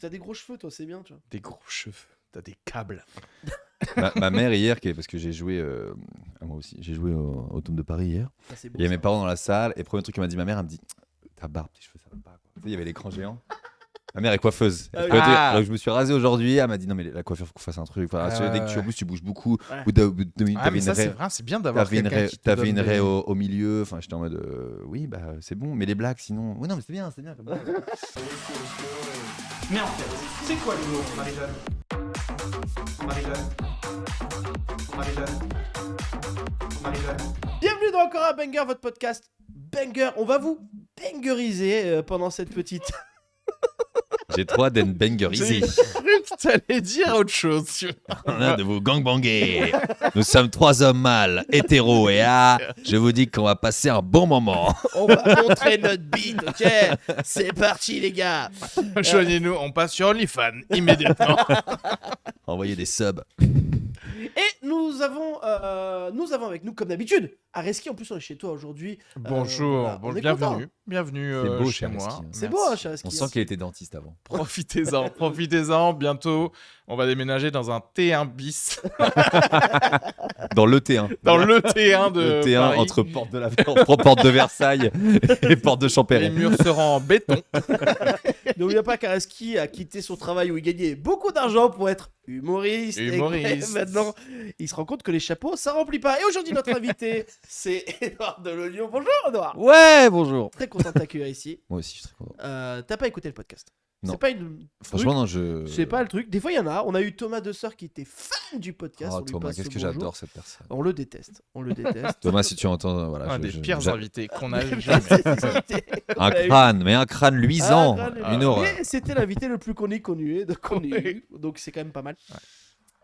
t'as des gros cheveux, toi, c'est bien, tu vois. Des gros cheveux, t'as des câbles. Ma mère hier, parce que j'ai joué, moi aussi, j'ai joué au Dôme de Paris hier. Ah, c'est beau, Il y a mes ça. parents dans la salle et le premier truc que m'a dit ma mère, elle me dit ta barbe, tes cheveux, ça va pas. Quoi. Tu sais, il y avait l'écran géant. Ma mère est coiffeuse. Ah oui. Alors que je me suis rasé aujourd'hui, elle m'a dit non mais la coiffure, faut qu'on fasse un truc. Enfin, dès que tu en plus tu bouges beaucoup, Ouais. ou au bout de 2 minutes, Ah, mais ça, c'est vrai, c'est bien d'avoir quelqu'un qui te t'avais donne une raie des- au milieu. Enfin, j'étais en mode oui, bah c'est bon, mais les blagues sinon. Oui, non, mais c'est bien comme blague. Mais en fait, c'est quoi l'humour, Marie-Jeanne Marie-Jeanne Marie-Jeanne Marie-Jeanne Bienvenue dans Encore un Banger, votre podcast Banger. On va vous bangeriser pendant cette petite... J'ai trop d'en bangeriser. J'ai cru que t'allais dire autre chose. Tu vois. On a de vous gangbanger. Nous sommes 3 hommes mâles, hétéros et je vous dis qu'on va passer un bon moment. On va montrer notre bite, ok? C'est parti, les gars. Joignez-nous, on passe sur OnlyFans immédiatement. Envoyez des subs. Et nous avons avec nous, comme d'habitude, Areski. En plus, on est chez toi aujourd'hui. Bonjour, voilà, on est bienvenue. content. Bienvenue C'est beau, chez moi. Areski, hein. C'est Merci. beau, hein, cher Areski. On sent qu'il était dentiste avant. Profitez-en, profitez-en. Bientôt, on va déménager dans un T1 bis. Dans le T1. Dans le T1 de Le T1 Paris. entre porte de Versailles et porte de Les Champéret. murs seront en béton. N'oubliez pas qu'Areski a quitté son travail où il gagnait beaucoup d'argent pour être humoriste. Et Humoriste. maintenant, il se rend compte que les chapeaux, ça remplit pas. Et aujourd'hui, notre invité, c'est Edouard de l'Oignon. Bonjour, Edouard. Ouais, bonjour. Très content de t'accueillir ici. Moi aussi, je suis très content. T'as pas écouté le podcast? Non. C'est pas une. Franchement, truc, non, je. C'est pas le truc. Des fois, il y en a. On a eu Thomas Desseur qui était fan du podcast. Oh, On lui Thomas, passe qu'est-ce le que bonjour. j'adore cette personne. On le déteste. On le déteste. Thomas, si tu entends, voilà. Un des pires j'a- invités qu'on a Je jamais. sais, c'était- Un on a eu- crâne, mais un crâne luisant. Ah, Une horreur. Mais c'était l'invité le plus connu qu'on ait eu. Donc c'est quand même pas mal.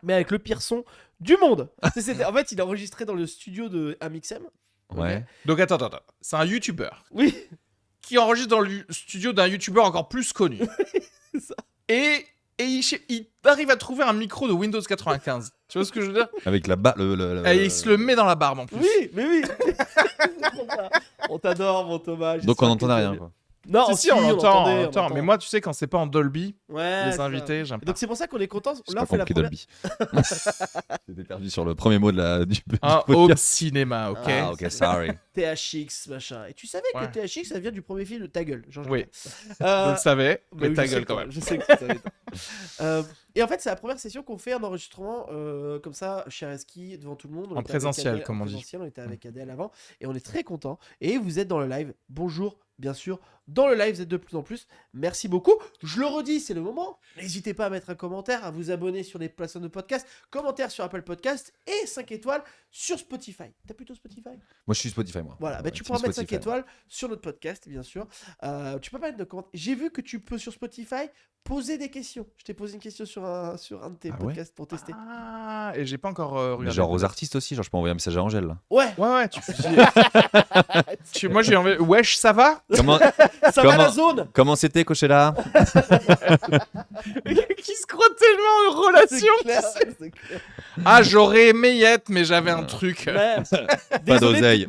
Mais avec le pire son du monde. En fait, il a enregistré dans le studio de Amixem. Ouais. Donc attends. C'est un YouTuber Oui. qui enregistre dans le studio d'un YouTuber encore plus connu. C'est ça. Et il arrive à trouver un micro de Windows 95. Tu vois ce que je veux dire? Avec la barre. Et il se le met dans la barbe en plus. Oui, mais oui. On t'adore, mon Thomas. Donc on n'entendait rien, quoi. Non, Si, on l'entend. l'entendait, on l'entend. Mais moi, tu sais, quand c'est pas en Dolby, Ouais, les c'est ça. invités, j'aime pas. Donc c'est pour ça qu'on est content. J'ai Là, pas on fait la compris première. Dolby. J'étais perdu sur le premier mot du Un podcast. home cinéma, ok? Ah, ok, sorry. THX, machin. Et tu savais Ouais. que THX, ça vient du premier film de Ta Gueule. Georges Oui. Lucas. Je le savais, Bah mais oui, ta je sais gueule que quand toi, même. Je sais que tu savais. Et en fait, c'est la première session qu'on fait un enregistrement comme ça chez Areski devant tout le monde. On En était avec présentiel, Adèle- comme en on dit. présentiel, on était avec Adèle avant et on est très content. Et vous êtes dans le live. Bonjour, bien sûr. Dans le live, vous êtes de plus en plus. Merci beaucoup. Je le redis, c'est le moment. N'hésitez pas à mettre un commentaire, à vous abonner sur les plateformes de podcast, commentaire sur Apple Podcast et 5 étoiles sur Spotify. T'as plutôt Spotify? Moi, je suis Spotify, moi. Voilà, bah, Ouais, tu team pourras mettre 5 Spotify. étoiles sur notre podcast, bien sûr. Tu peux pas mettre de commentaires. J'ai vu que tu peux sur Spotify poser des questions. Je t'ai posé une question sur un de tes Ah ouais podcasts pour tester. Ah, et j'ai pas encore Mais regardé. genre aux artistes aussi, genre je peux envoyer un message à Angèle là. Ouais, Ouais, moi j'ai envie. Wesh, ça va? Comment ça va la zone. comment c'était Coachella? Qui se croit tellement en relation. C'est clair, tu sais. c'est clair. Ah, j'aurais aimé y être, mais j'avais un truc. Ouais. Pas Désolé, d'oseille.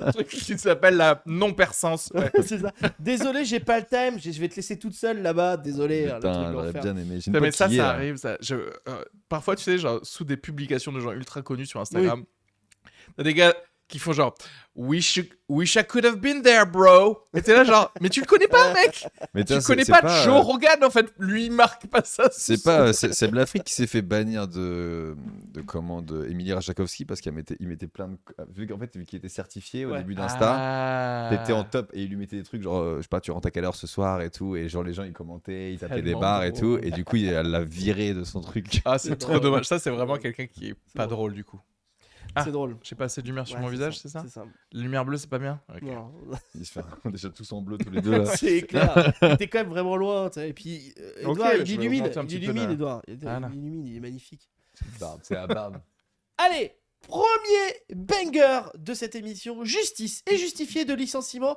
Un truc qui s'appelle la non-perçance. Ouais. c'est ça. Désolé, j'ai pas le time. Je vais te laisser toute seule là-bas. Désolé. le truc Putain, j'aurais d'enfer. bien aimé. J'ai une Non, mais pote ça, qui y est, ça là. arrive. Parfois, tu sais, genre, sous des publications de gens ultra connus sur Instagram, t'as des gars qui font genre wish I could have been there, bro. Et t'es là, genre, mais tu le connais pas, mec. Mais Tu tiens, connais c'est pas Joe Rogan, en fait. Lui, il marque pas ça. C'est pas c'est Blafrique qui s'est fait bannir de Emilie Ratajkowski parce qu'il mettait plein de vu qu'il était certifié au Ouais. début d'Insta. Ah. T'étais en top et il lui mettait des trucs genre je sais pas, tu rentres à quelle heure ce soir et tout, et genre les gens ils commentaient, ils tapaient des Tellement barres et tout, drôle. et du coup elle l'a viré de son truc. Ah, c'est C'est trop drôle. dommage. Ça, c'est vraiment quelqu'un qui est pas drôle. drôle, du coup. Ah. C'est drôle. J'ai pas assez de lumière sur Ouais, mon c'est visage, c'est ça? C'est ça. La lumière bleue, c'est pas bien? Ok. Non. Ils se font déjà tous en bleu tous les deux là. C'est clair. T'es quand même vraiment loin. Tu sais. Et puis, Ok, Edouard, il je vais illumine. augmenter un Il petit peu illumine, la- Edouard. Voilà. Il illumine, il est magnifique. C'est la barbe. Allez, premier banger de cette émission, justice et justifié de licenciement.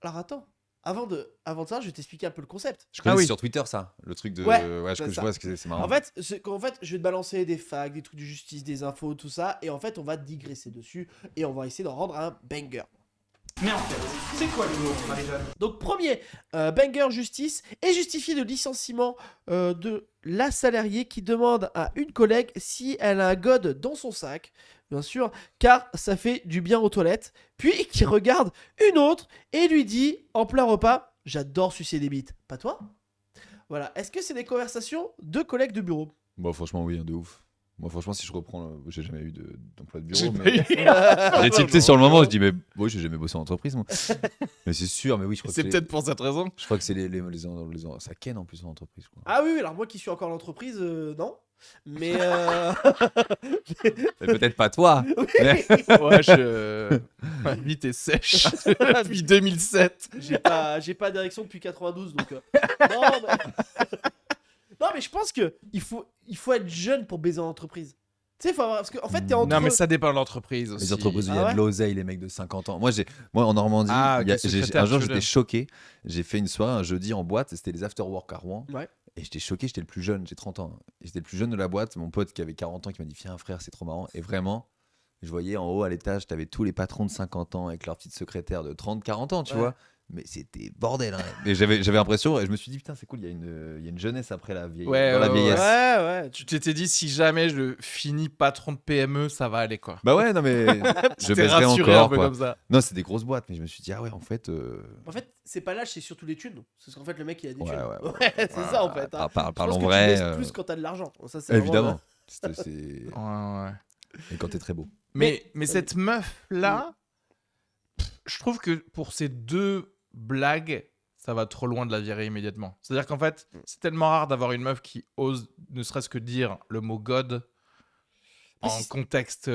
Alors attends, avant de ça, je vais t'expliquer un peu le concept. Je connais Ah oui. sur Twitter ça, le truc de Ouais, je ça. vois ce que c'est marrant. En fait, je vais te balancer des facts, des trucs de justice, des infos, tout ça, et en fait, on va digresser dessus et on va essayer d'en rendre un banger. Mais en fait, c'est quoi l'humour, Marie-Jeanne? Donc premier, banger justice et justifié de licenciement de la salariée qui demande à une collègue si elle a un god dans son sac, bien sûr, car ça fait du bien aux toilettes, puis qui regarde une autre et lui dit en plein repas, j'adore sucer des bites. Pas toi? Voilà, est-ce que c'est des conversations de collègues de bureau? Bon, franchement, oui, hein, de ouf. Moi, franchement, si je reprends, j'ai jamais eu d'emploi de J'ai bureau. pas Mais... eu- J'ai tilté sur le moment, je dis, mais oui, j'ai jamais bossé en entreprise, moi. Mais c'est sûr, mais oui, je crois que C'est peut-être pour cette raison. Je crois que c'est ça ken en plus en entreprise. Quoi. Ah oui, alors moi qui suis encore en entreprise, non. Mais Mais peut-être pas toi. Mais- Ouais, ma bite est sèche depuis 2007. j'ai pas d'érection depuis 92, donc non, mais... non, mais je pense que il faut être jeune pour baiser en entreprise. Tu sais, parce qu'en fait, t'es entre... Non, mais ça dépend de l'entreprise aussi. Les entreprises où il y Ah a ouais de l'oseille, les mecs de 50 ans. Moi, en Normandie, Ah, il y a- ok, secrétaire, un jour, tu veux j'étais dire. choqué. J'ai fait une soirée un jeudi en boîte, et c'était les after-work à Rouen. Ouais. Et j'étais choqué, j'étais le plus jeune, j'ai 30 ans. Et j'étais le plus jeune de la boîte. Mon pote qui avait 40 ans qui m'a dit, viens frère, c'est trop marrant. Et vraiment, je voyais en haut à l'étage, t'avais tous les patrons de 50 ans avec leur petite secrétaire de 30-40 ans, tu Ouais. vois. Mais c'était bordel. Hein. Mais j'avais l'impression, et je me suis dit, putain, c'est cool, il y a une jeunesse après la vieille, Ouais, dans la ouais, vieillesse. Ouais. Tu t'étais dit, si jamais je finis patron de PME, ça va aller quoi. Bah ouais, non mais je T'es baiserais rassuré un encore. peu Quoi. comme ça. Non, c'est des grosses boîtes, mais je me suis dit, ah ouais, en fait. En fait, c'est pas l'âge, c'est surtout les thunes. Parce qu'en fait, le mec, il a des Ouais, thunes. ouais. c'est ça, en fait. Hein. Parlons Je pense que vrai. tu baisses plus quand t'as de l'argent. Ça, c'est Évidemment. vraiment- C'est- Ouais. Et quand t'es très beau. Mais cette meuf-là, je trouve que pour ces deux blagues, ça va trop loin de la virer immédiatement. C'est-à-dire qu'en fait, c'est tellement rare d'avoir une meuf qui ose ne serait-ce que dire le mot God Mais en si- contexte.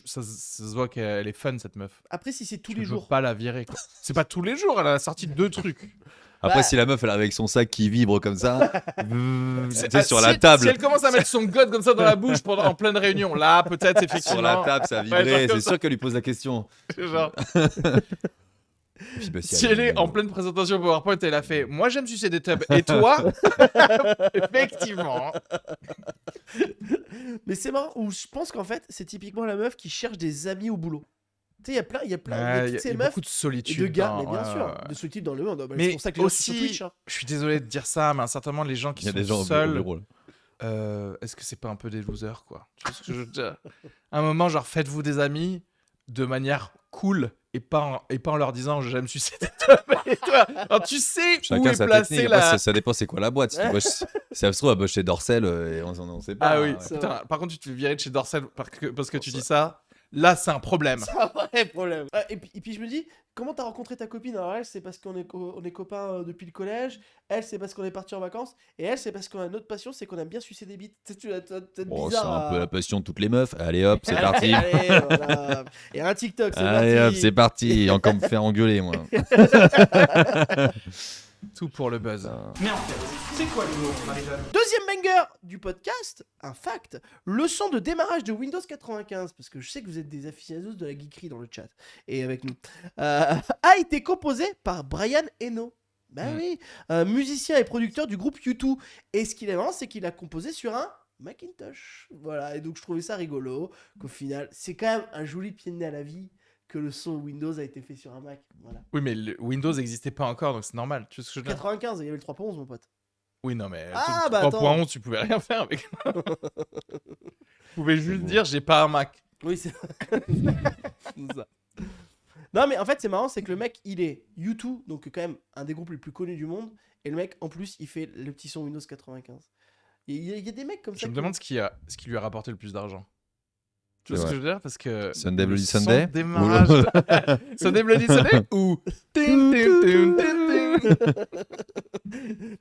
Ça se voit qu'elle est fun, cette meuf. Après, si c'est tous Tu les peux jours. pas la virer, quoi. C'est pas tous les jours, elle a sorti 2 trucs. Après, Bah- si la meuf, elle est avec son sac qui vibre comme ça, tu sais, sur Si- la table. Si elle commence à mettre son God comme ça dans la bouche en pleine réunion, là, peut-être, effectivement. Sur la table, ça a Ouais, genre vibré. comme C'est sûr qu'elle lui pose la question. Genre, Et puis, bah, si elle est en pleine présentation PowerPoint, elle a fait moi j'aime sucer des tubs et toi effectivement. Mais c'est marrant, où je pense qu'en fait, c'est typiquement la meuf qui cherche des amis au boulot. Tu sais, il y a plein, il y a Ouais, toutes ces y a meufs beaucoup de et solitude. de gars, hein, mais bien ouais, sûr, ouais. de ce type dans le monde. Bah, Mais c'est pour ça que les gens sont sur aussi, Twitch. Hein. je suis désolé de dire ça, mais certainement les gens qui Il y a sont des gens au seuls, bureau. Là. est-ce que c'est pas un peu des losers quoi? Tu vois ce que je veux dire? À un moment, genre faites-vous des amis de manière cool et pas en leur disant j'aime sucer des tubs et toi. Alors, tu sais où Chacun est sa placée technique. la. Après, ça dépend c'est quoi la boîte. Si tu bosses- si ça se trouve, elle bosse chez Dorsel et on sait pas. Ah oui, hein. c'est putain, par contre, tu te fais virer de chez Dorsel parce que tu dis ça. Là, c'est un problème. C'est un vrai problème. Et puis je me dis, comment t'as rencontré ta copine? Alors elle, c'est parce qu'on est, on est copains depuis le collège. Elle, c'est parce qu'on est parti en vacances. Et elle, c'est parce qu'on a une autre passion, c'est qu'on aime bien sucer des bites. Tu sais, tu as peut-être Bon, c'est bizarre. un peu la passion de toutes les meufs. Allez hop, c'est parti. Allez, voilà. Et un TikTok, c'est Allez parti. hop, c'est parti. Encore me faire engueuler, moi. Tout pour le buzz. Mais en fait, c'est quoi l'humour, Marie-Jeanne? Deuxième banger du podcast, un fact. Le son de démarrage de Windows 95, parce que je sais que vous êtes des aficionados de la geekerie dans le chat et avec nous, a été composé par Brian Eno. Ben oui, un musicien et producteur du groupe U2. Et ce qu'il est marrant, c'est qu'il a composé sur un Macintosh. Voilà, et donc je trouvais ça rigolo, qu'au final, c'est quand même un joli pied de nez à la vie que le son Windows a été fait sur un Mac. Voilà. Oui, mais le Windows n'existait pas encore, donc c'est normal. Tu vois ce que je veux dire? 95, il y avait le 3.11, mon pote. Oui, non, mais Ah, bah, 3.11, tu pouvais rien faire avec. Tu pouvais juste bon. dire j'ai pas un Mac. Oui, c'est c'est ça. Non, mais en fait, c'est marrant, c'est que le mec, il est U2, donc quand même un des groupes les plus connus du monde, et le mec, en plus, il fait le petit son Windows 95. Il y a des mecs comme ça. Je me qui- demande ce qui lui a rapporté le plus d'argent. Tu vois C'est ce que vrai. je veux dire? Parce que. Sunday le Bloody son Sunday démarrage. Sunday Bloody Sunday ou. Tin, tin, tin, tin, tin.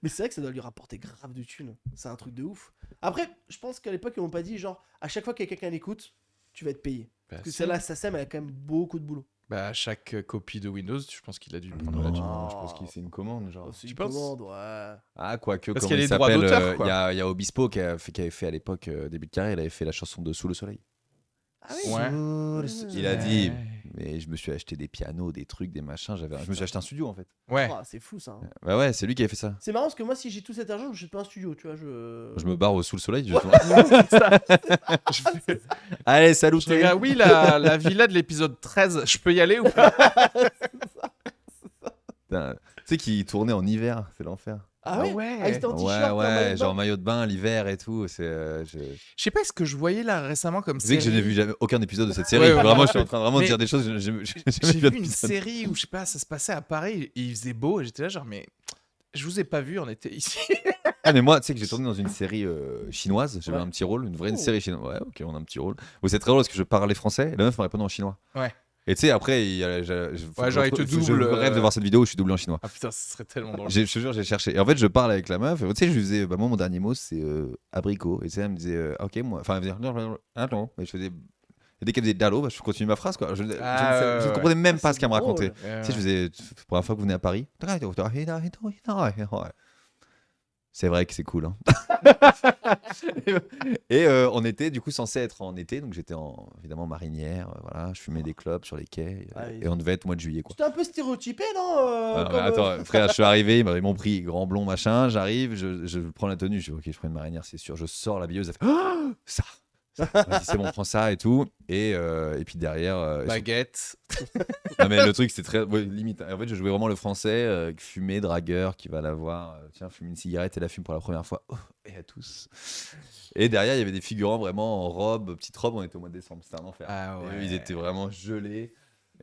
Mais c'est vrai que ça doit lui rapporter grave de thunes. C'est un truc de ouf. Après, je pense qu'à l'époque, ils m'ont pas dit, genre, à chaque fois qu'il y a quelqu'un qui l'écoute, tu vas être payé. Bah, Parce que si. celle-là, SACEM, elle a quand même beaucoup de boulot. Bah, chaque copie de Windows, je pense qu'il a dû prendre la Non, thune. je pense que c'est une commande, genre. C'est tu une penses commande, ouais. Ah, quoique, Parce comment qu'il y a il les droits s'appelle d'auteur, quoi. Il y a Obispo qui avait fait à l'époque, début de carrière, il avait fait la chanson de Sous le soleil. Ah oui. Ouais. Il a dit, Mais je me suis acheté des pianos, des trucs, des machins. Je me suis acheté un studio en fait. Ouais. Oh, c'est fou ça. Hein. Bah ouais, c'est lui qui avait fait ça. C'est marrant parce que moi, si j'ai tout cet argent, je m'achète pas un studio, tu vois. Je me barre sous le soleil. Justement. Je Allez, salut. regarde, oui, la villa de l'épisode 13, je peux y aller ou pas? Putain, tu sais qu'il tournait en hiver, c'est l'enfer. Ah ouais, ouais. Ah, il était en Ouais, t-shirt, et en maillot de bain. genre maillot de bain l'hiver et tout. Je sais pas ce que je voyais là récemment comme Tu sais que je série. n'ai vu jamais aucun épisode de cette série. Ouais, ouais. Vraiment, je suis en train vraiment de Mais dire des choses. J'ai jamais J'ai vu vu une d'épisode. série où je sais pas, ça se passait à Paris et il faisait beau et j'étais là genre mais je vous ai pas vu, on était ici. Ah mais moi, tu sais que j'ai tourné dans une série chinoise. J'avais Ouais. un petit rôle, une vraie Oh. série chinoise. Ouais, ok, on a un petit rôle. Bon, c'est très drôle parce que je parlais français et la meuf me répondait en chinois. Ouais. Et tu sais, après, genre, il te je double, rêve de voir cette vidéo où je suis doublé en chinois. Ah putain, ce serait tellement drôle. Je te jure, j'ai cherché. Et en fait, je parle avec la meuf. Et tu sais, je lui disais, bah, moi, mon dernier mot, c'est abricot. Et tu sais, elle me disait, ok, moi. Enfin, elle me disait, attends. Mais je faisais. Et dès qu'elle me disait dalo, bah, je continue ma phrase, quoi. Je ne comprenais même pas ce qu'elle me racontait. Tu sais, je faisais, première fois que vous venez à Paris. C'est vrai que c'est cool. Hein. Et on était du coup censé être en été, donc j'étais évidemment marinière. Voilà, je fumais des clopes sur les quais. Ah oui. Et on devait être mois de juillet, quoi. C'était un peu stéréotypé, non Ah, comme, mais attends, frère, je suis arrivé, ils m'ont pris grand blond machin. J'arrive, je prends la tenue, je dis ok, je prends une marinière, c'est sûr. Je sors la billeuse, elle fait ça. Vas-y, c'est bon, on prend ça et tout. Et puis derrière. Baguette. Non, mais le truc, c'était très. Ouais, limite. En fait, je jouais vraiment le français, fumé, dragueur, qui va la voir. Tiens, fume une cigarette et la fume pour la première fois. Oh, et à tous. Et derrière, il y avait des figurants vraiment en robe, petite robe. On était au mois de décembre, c'était un enfer. Ah Et ouais. eux, ils étaient vraiment gelés.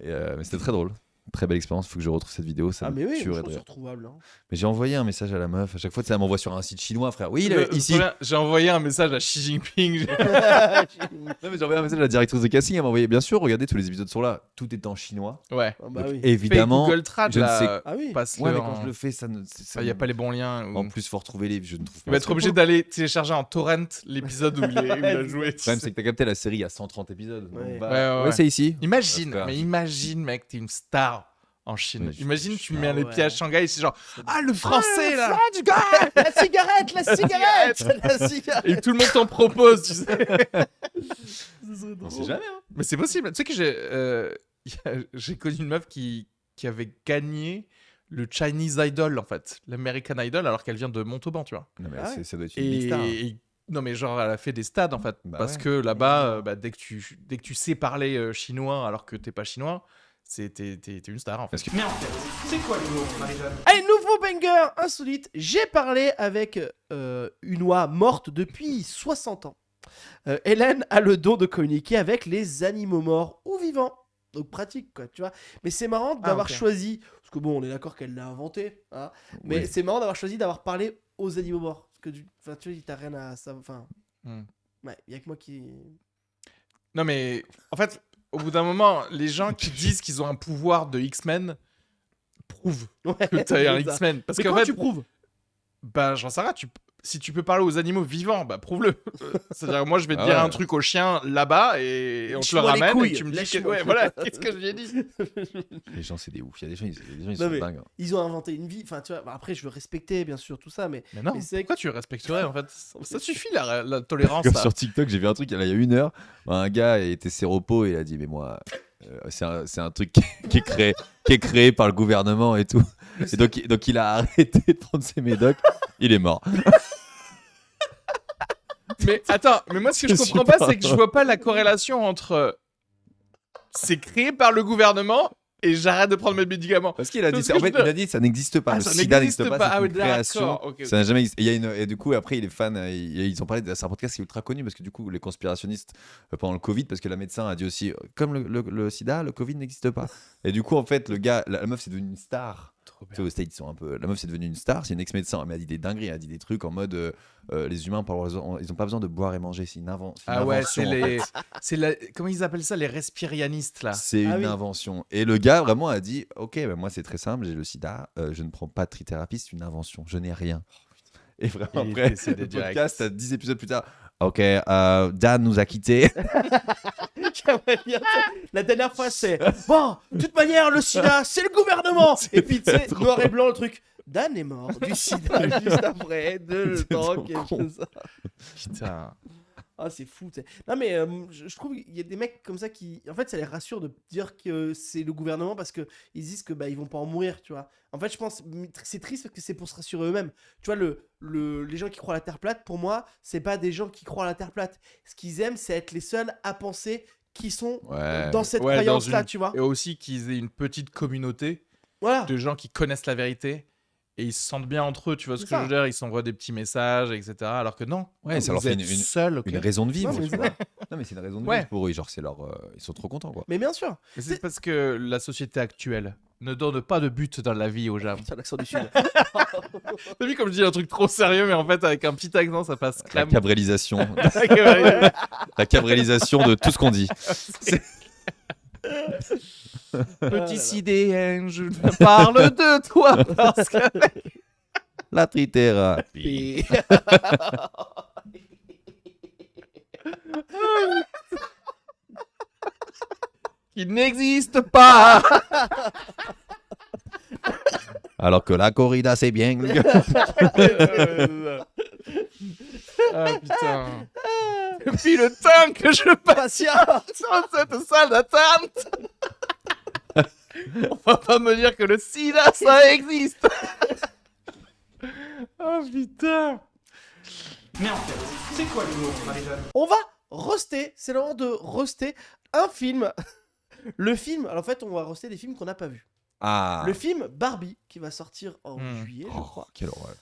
Et, mais c'était très drôle. Très belle expérience. Faut que je retrouve cette vidéo. Ça Ah, me mais oui, je tuerait trouve de que c'est rire. retrouvable. Hein. Mais j'ai envoyé un message à la meuf. À chaque fois, tu sais, elle m'envoie sur un site chinois, frère. Oui, Je me ici. souviens, j'ai envoyé un message à Xi Jinping. Non, mais j'ai envoyé un message à la directrice de casting. Elle m'a envoyé, bien sûr, regardez, tous les épisodes sont là. Tout est en chinois. Ouais. Ah, bah Donc, oui. évidemment. Fais Google Trad je ne là. sais- Ah oui. Passe-le Ouais, mais en- quand je le fais, ça ne. Il n'y a pas les bons liens. ou- En plus, faut retrouver les. Je ne trouve pas. Il va être obligé d'aller télécharger en torrent l'épisode où il a joué. Le problème, c'est que t'as capté la série à 130 épisodes. Donc, Ouais. bah, Ouais. c'est ici. Imagine, Parce que- mais imagine, mec, t'es une star en Chine. Ouais, Imagine, tu mets Ah les ouais. pieds à Shanghai, c'est genre ah le français là, La cigarette, la cigarette, la cigarette. et tout le monde t'en propose, tu sais. On sait jamais. Hein. Mais c'est possible. Tu sais que j'ai connu une meuf qui avait gagné le Chinese Idol en fait, l'American Idol, alors qu'elle vient de Montauban, tu vois. Non, mais Ah ouais. ça doit être une big star. Non mais genre elle a fait des stades en fait, Bah parce ouais. que là-bas, bah, dès que tu sais parler chinois alors que t'es pas chinois, t'es une star en fait. Parce que- Mais en fait, c'est quoi l'humour, Marie-Jeanne? Allez, nouveau banger insolite. J'ai parlé avec une oie morte depuis 60 ans. Hélène a le don de communiquer avec les animaux morts ou vivants. Donc pratique, quoi, tu vois. Mais c'est marrant d'avoir ok. choisi, parce que bon, on est d'accord qu'elle l'a inventé, hein, mais Oui. c'est marrant d'avoir choisi d'avoir parlé aux animaux morts. Parce que enfin, tu vois, t'as rien à savoir. Enfin, Hmm. ouais, y a que moi qui. Non mais en fait, au bout d'un moment, les gens qui disent qu'ils ont un pouvoir de X-Men prouvent Ouais, que t'as un c'est ça. X-Men. Parce Mais qu'en comment fait, tu prouves? bah j'en sais rien, si tu peux parler aux animaux vivants, bah prouve-le. C'est-à-dire moi je vais te Ah dire ouais. un truc au chien là-bas et on te le Lèche-moi les ramène et couilles, tu me dis que lèche-moi. ouais voilà, qu'est-ce que je lui ai dit. Les gens, c'est des ouf. Il y a des gens, ils Non, sont mais- dingues. Ils ont inventé une vie. Enfin, tu vois, bah, après, je veux respecter, bien sûr, tout ça, mais. Mais non, Mais c'est- pourquoi tu respecterais en fait? Ça suffit la tolérance Comme là. sur TikTok, j'ai vu un truc il y a 1 heure. Un gars était séropo et il a dit mais moi, c'est un truc qui est créé par le gouvernement et tout. Et donc il a arrêté de prendre ses médocs. Il est mort. Mais attends, mais moi ce que je Je comprends suis pas, pas c'est que je vois pas la corrélation entre c'est créé par le gouvernement et j'arrête de prendre mes médicaments. Parce qu'il a dit Parce ça. que En fait, je veux- il a dit ça n'existe pas. Ah, Le ça sida n'existe n'existe pas. pas. Ah C'est oui, une création. d'accord, ok. Ça n'a jamais existé. Et du coup, après, il est fan. Ils ont parlé. C'est un podcast qui est ultra connu parce que du coup, les conspirationnistes pendant le Covid, parce que la médecin a dit aussi, comme le sida, le Covid n'existe pas. Et du coup, en fait, le gars, la meuf, c'est devenu une star. Trop Tu sais, aux States, ils sont un peu. La meuf, c'est devenue une star. C'est une ex-médecin. Elle m'a dit des dingueries. Elle a dit des trucs en mode les humains, ils n'ont pas besoin de boire et manger. C'est une invention. Ah ouais, comment ils appellent ça, les respirianistes là. C'est Ah une oui. invention. Et le gars vraiment a dit ok, bah, moi c'est très simple, j'ai le sida, je ne prends pas de trithérapie, c'est une invention, je n'ai rien. Et vraiment Il est après, décédé le direct. podcast, 10 épisodes plus tard, ok, Dan nous a quittés. J'aimerais bien ça. La dernière fois, c'est bon, de toute manière, le sida, c'est le gouvernement. Et puis, tu sais, trop noir et blanc, le truc. Dan est mort du sida juste après, de le C'est temps trop quelque con. chose. Putain. Ah, c'est fou. T'sais. Non, mais je trouve qu'il y a des mecs comme ça qui. En fait, ça les rassure de dire que c'est le gouvernement parce qu'ils disent que ils vont pas en mourir, tu vois. En fait, je pense c'est triste parce que c'est pour se rassurer eux-mêmes. Tu vois, les gens qui croient à la Terre plate, pour moi, c'est pas des gens qui croient à la Terre plate. Ce qu'ils aiment, c'est être les seuls à penser qu'ils sont dans cette croyance-là, tu vois. Et aussi qu'ils aient une petite communauté Voilà. de gens qui connaissent la vérité. Et ils se sentent bien entre eux, tu vois ce C'est que je ça. veux dire. Ils s'envoient des petits messages, etc. Alors que non, Ouais, ça vous leur fait êtes seuls, ok. une raison de vivre. Non, mais tu c'est vois. vrai. Non, mais c'est une raison de Ouais. vivre pour eux. Genre, c'est leur, ils sont trop contents, quoi. Mais bien sûr. Mais c'est parce que la société actuelle ne donne pas de but dans la vie aux gens. Putain, l'accent du sud. T'as vu comme je dis un truc trop sérieux, mais en fait, avec un petit accent, ça passe La crème. cabrélisation. Ouais. La cabrélisation de tout ce qu'on dit. Petit sidéen, je parle de toi parce que... La trithérapie. qui n'existe pas. Alors que la corrida, c'est bien. Ah putain. Depuis le temps que je passe dans cette salle d'attente, on va pas me dire que le sida, ça existe. Oh putain. Mais en fait, c'est quoi l'humour, Marie-Jeanne? On va roaster. C'est le moment de roaster un film. Le film. Alors en fait, on va roaster des films qu'on n'a pas vus. Ah. Le film Barbie qui va sortir en juillet, je Oh, crois. quelle horreur.